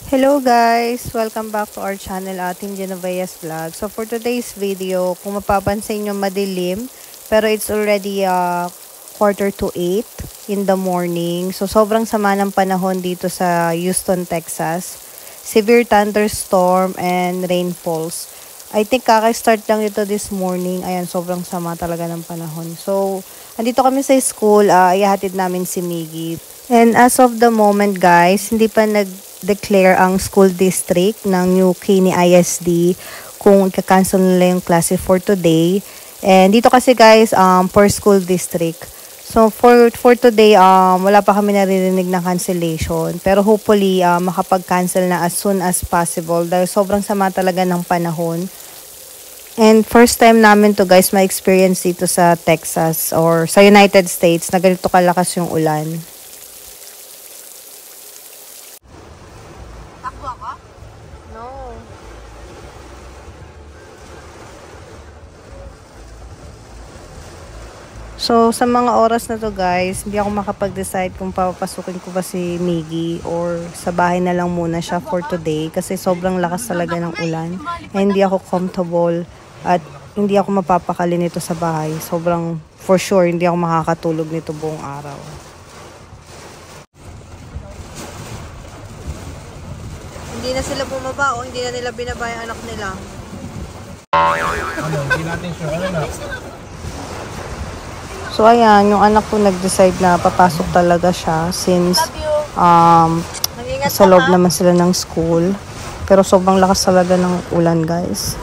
Hello guys! Welcome back to our channel, Ating Genovea's Vlog. So for today's video, kung mapapansin nyo madilim, pero it's already 7:45 in the morning. So sobrang sama ng panahon dito sa Houston, Texas. Severe thunderstorm and rainfalls. I think kaka-start lang ito this morning. Ayan, sobrang sama talaga ng panahon. So, andito kami sa school, ihahatid namin si Miggy. And as of the moment guys, hindi pa declare ang school district ng New Caney ISD kung ika-cancel nila yung klase for today. And dito kasi guys, per school district. So for today, wala pa kami naririnig na cancellation. Pero hopefully, makapag-cancel na as soon as possible dahil sobrang sama talaga ng panahon. And first time namin to guys ma-experience dito sa Texas or sa United States na ganito kalakas yung ulan. So, sa mga oras na to guys, hindi ako makapag-decide kung papapasukin ko ba si Miggy or sa bahay na lang muna siya for today kasi sobrang lakas talaga ng ulan. And hindi ako comfortable at hindi ako mapapakali nito sa bahay. Sobrang, for sure, hindi ako makakatulog nito buong araw. Hindi na sila bumaba o hindi na nila binaba yung anak nila. Hindi natin sure. Ano na? So, ayan, yung anak ko nag-decide na papasok talaga siya since sa loob naman sila ng school. Pero sobrang lakas talaga ng ulan, guys.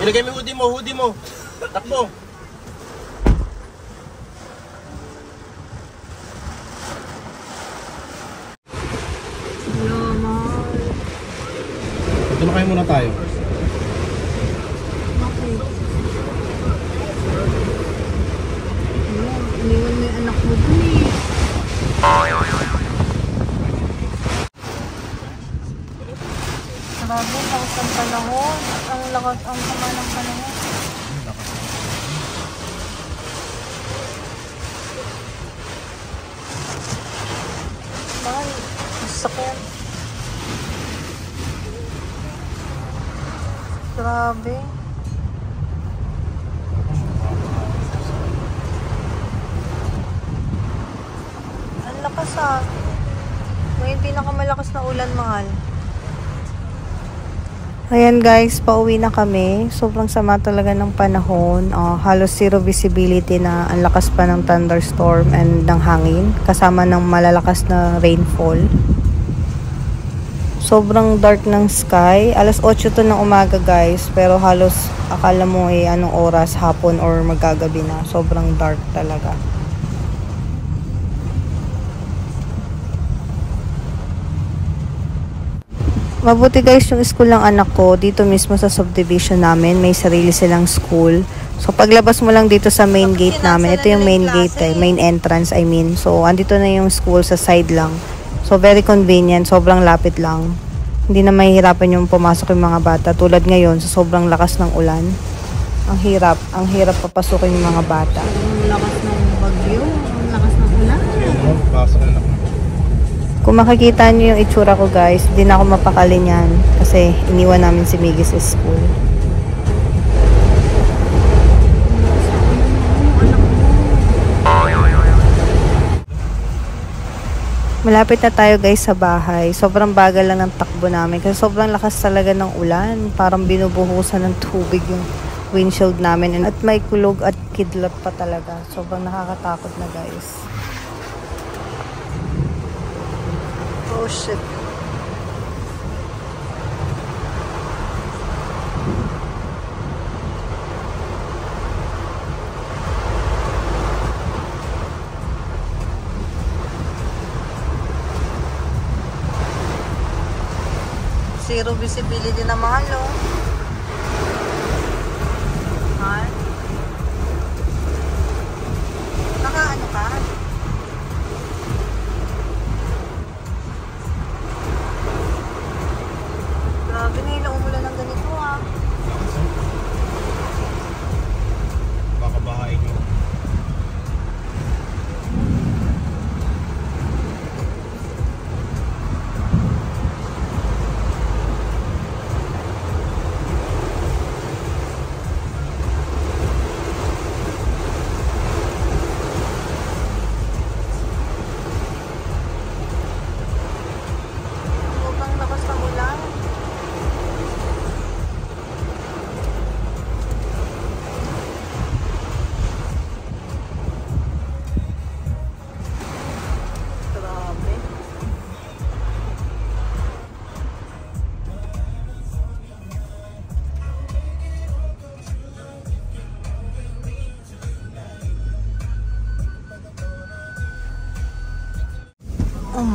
Ilagay mo hoodie mo. Takbo. Hello, Mom. Ito na kayo muna tayo. Iniwan mo yung anak mo dun eh. Grabe, lakas ng panahon. Ang sama ng panahon. Mahal, sakit. Grabe. Lakas Ngayon pinakamalakas na ulan, mahal. Ayan guys, pauwi na kami. Sobrang sama talaga ng panahon. Halos zero visibility na ang lakas pa ng thunderstorm and ng hangin. Kasama ng malalakas na rainfall. Sobrang dark ng sky. Alas 8 to ng umaga guys. Pero halos akala mo anong oras, hapon or magagabi na. Sobrang dark talaga. Mabuti guys yung school ng anak ko. Dito mismo sa subdivision namin, may sarili silang school. So paglabas mo lang dito sa main gate namin, ito yung main gate main entrance I mean. So andito na yung school sa side lang. So very convenient, sobrang lapit lang. Hindi na mahihirapan yung pumasok yung mga bata. Tulad ngayon, sa sobrang lakas ng ulan. Ang hirap papasukin yung mga bata. Ang lakas ng bagyo, ang lakas ng ulan. Pasok na lang. Kung makikita niyo yung itsura ko guys, hindi na ako mapakali niyan kasi iniwan namin si Miggy sa school. Malapit na tayo guys sa bahay. Sobrang bagal lang ng takbo namin kasi sobrang lakas talaga ng ulan. Parang binubuhusan ng tubig yung windshield namin at may kulog at kidlat pa talaga. Sobrang nakakatakot na guys. Oh shit. Zero visibility na mahal, oh. Mahal? Naka-ano ka? Grabe na ilang umulan ng ganito Baka bahain nyo.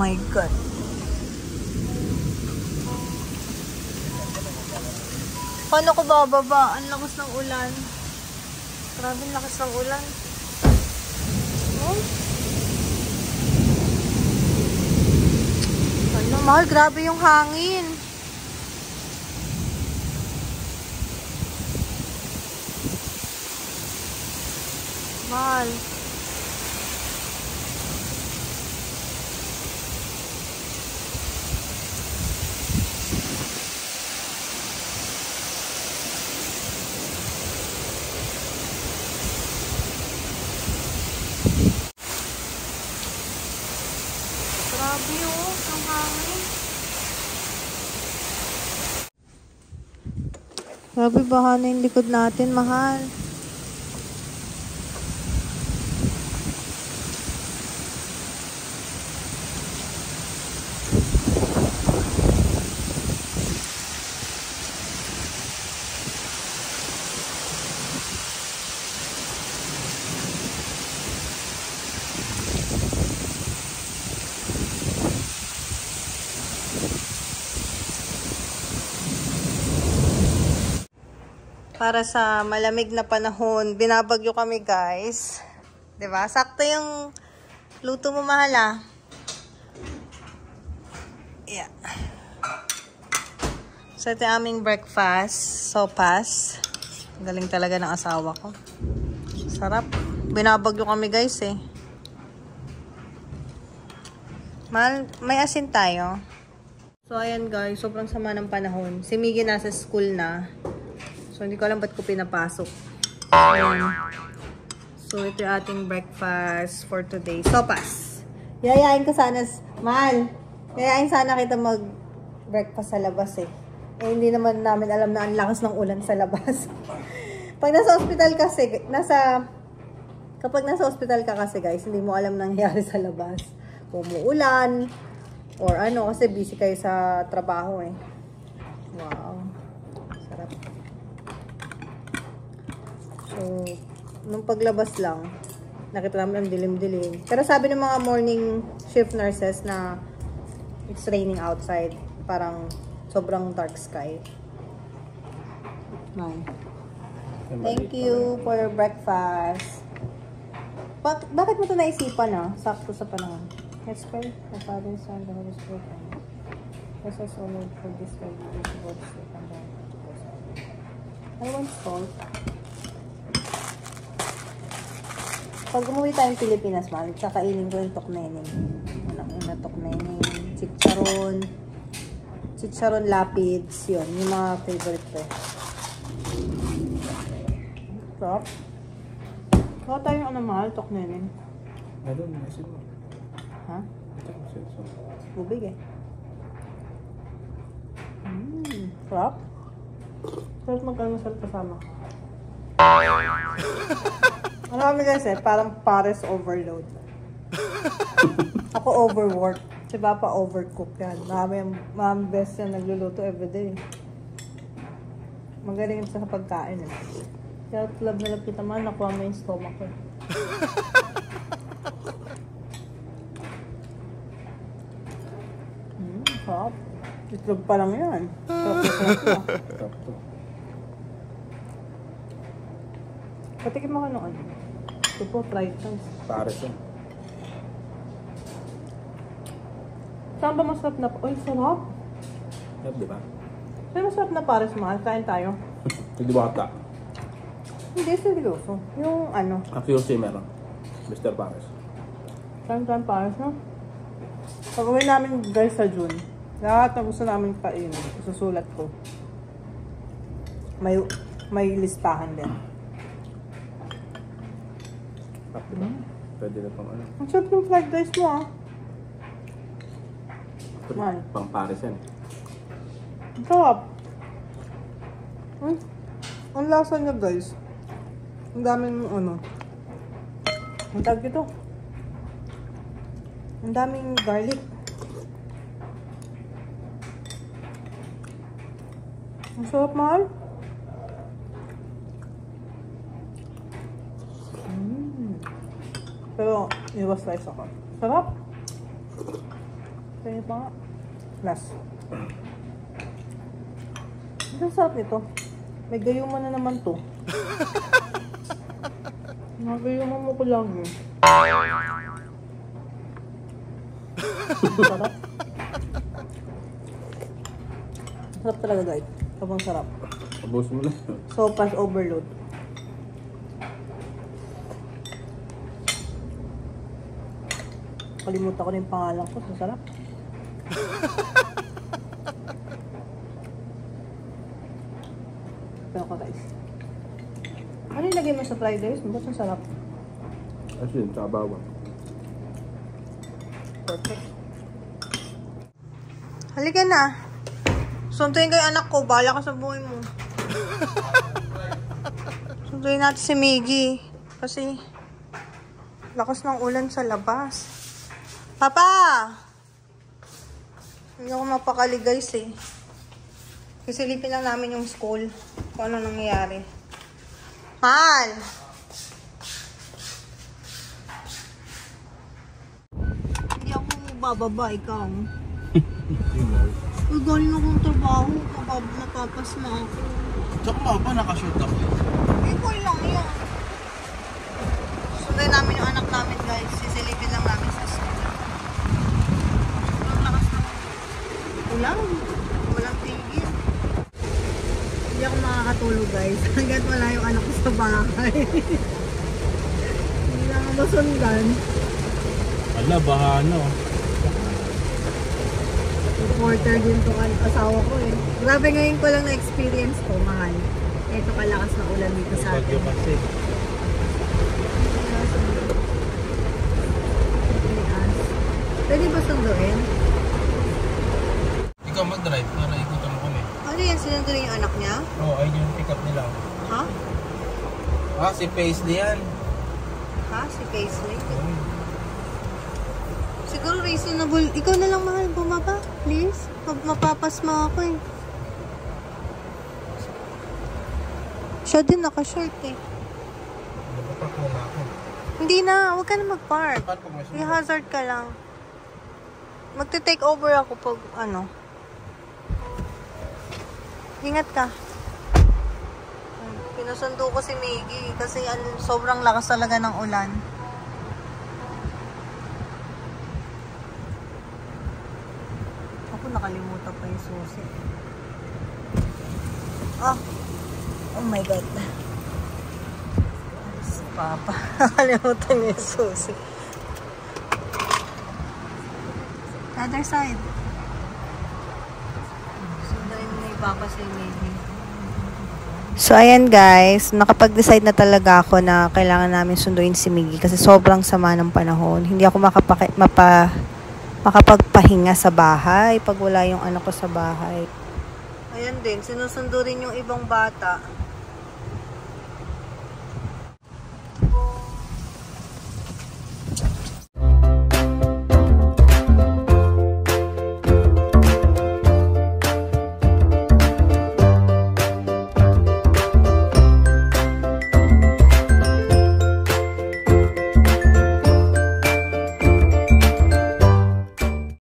my God. Paano ko bababa? Ang lakas ng ulan. Grabe ang lakas ng ulan. Oh. Ano, mahal, grabe yung hangin. Mahal. Grabe oh, ang hangin. Grabe, baha na yung likod natin, mahal. Para sa malamig na panahon, binabagyo kami, guys. 'Di ba? Sakto yung luto mo, mahal, ah. Yeah. So, ito yung aming breakfast. Sopas. Galing talaga ng asawa ko. Sarap. Binabagyo kami, guys, eh. Mahal, may asin tayo. So, ayan, guys. Sobrang sama ng panahon. Si Miggy nasa school na. So, hindi ko alam ba't ko pinapasok. So, ito yung ating breakfast for today. Sopas. Yayain ko sana, mahal. Yayain sana kita mag-breakfast sa labas, eh. Eh, hindi naman namin alam na ang lakas ng ulan sa labas. Pag nasa hospital kasi, kapag nasa hospital ka kasi, guys, hindi mo alam nangyayari sa labas. Kung umuulan, or ano, kasi busy kayo sa trabaho, eh. Wow. Sarap. So, nung paglabas lang, nakita namin ang dilim-dilim. Pero sabi ng mga morning shift nurses na it's raining outside. Parang sobrang dark sky. Thank you for your breakfast. Bakit mo ito naisipan, ah? Sakto sa panahon. Let's pray. The Father, Son, the Holy Spirit. Bless us all, Lord, for this day. I want salt. Pag umuwi tayong Pilipinas, mahal, kakainin ko yung toknening. Unang-una toknening, chicharon lapids, yun, yung mga favorite ko. Sarap. Kaya tayong ano, mahal, toknening. I don't know, siguro. Ha? Bubig, eh. Sarap. Sarap mag-almasal kasama. Ano kami kasi, parang pares overload. Ako overwork. Si Papa overcook yan. Marami best yan nagluluto everyday. Magaling sa pagkain, eh. Kaya love na love kita man, nakuha mo yung stomach ko. Sarap. Itlog pa lang yan. Sarap. Patikin mo ka nung ano. Ito po, fried rice. Pares yan. Saan ba masarap na? Uy, sarap. Sarap, di ba? Saan masarap na pares, mahal? Kain tayo. Hindi ba ata? Hindi, seryoso. Yung ano. Ang QC meron. Mr. Pares. Kain pares, no? Pag-uwi namin, guys, sa June. Lahat na gusto namin kainin. Susulat ko. May listahan din. Diba? Pwede na pang ano. Ang sarap yung fried rice mo, ah. Man. Pang Pares yan. Ang sarap. Ang lasa niya, guys. Ang daming ano. Ang tawag ito. Ang daming garlic. Ang sarap, mahal. Pero, iwas rice ako. Sarap. Kaya pa nga. Last. Ang sarap nito. May gayuman na naman to. Nagayuman mo ko lang yun. Sarap. Sarap talaga guys. Sobrang sarap. Abos mo na. Sopas overload. Kalimutan ko na yung pangalan ko. Sarap. Pero ko guys. Ano yung lagay mo sa fried rice? Ba't ang sarap? Asin, tsaka bawang. Perfect. Halika na. Suntuin ko yung anak ko. Bahala ka sa buhay mo. Suntuin natin si Miggy. Kasi lakas ng ulan sa labas. Papa! Hindi ako mapakali guys eh. Kisilipin lang namin yung school. Kung ano nangyayari. Mahal! Hindi ako bababa, ikaw. Uy, galing akong trabaho. Mapapas na ako. Tsaka ba, nakashoot ako. Ikaw lang yan. Sunday namin yung anak namin guys. Sisilipin lang namin sa school. Ang lakas ng ulan. Walang tigil. Hindi ako makakatulog guys. Hanggat wala yung anak ko sa bahay. Hindi lang ako masundan. Ala, baha na. Reporter din to asawa ko eh. Grabe ngayon ko lang na-experience ko, mahal. Ito kalakas na ulan dito sa atin. Bagyo kasi. Pwede ba sunduin? Ikaw mag-drive para ikutan mo kami. Ano yan? Sinunduin yung anak niya? Oo, ayun yung pick up nila. Ha? Ah, si Paisley yan. Ha? Si Paisley? Siguro reasonable. Ikaw na lang mahal, bumaba. Please. Mapapasma ako eh. Siya din naka-short eh. Nagpapark muna ako. Hindi na. Huwag ka na mag-park. Paano pag may sunod? I-hazard ka lang. Magte-take over ako pag ano. Ingat ka. Pinasundo ko si Miggy kasi sobrang lakas talaga ng ulan. Ako nakalimutan pa yung susi. Oh my God. Si Papa. Nakalimutan niya yung susi. Other side. Sundayin mo yung Papa si Miggy. So, ayan guys, nakapag-decide na talaga ako na kailangan namin sunduin si Miggy kasi sobrang sama ng panahon. Hindi ako makapagpahinga sa bahay pag wala yung anak ko sa bahay. Ayan din, sinusundo rin yung ibang bata.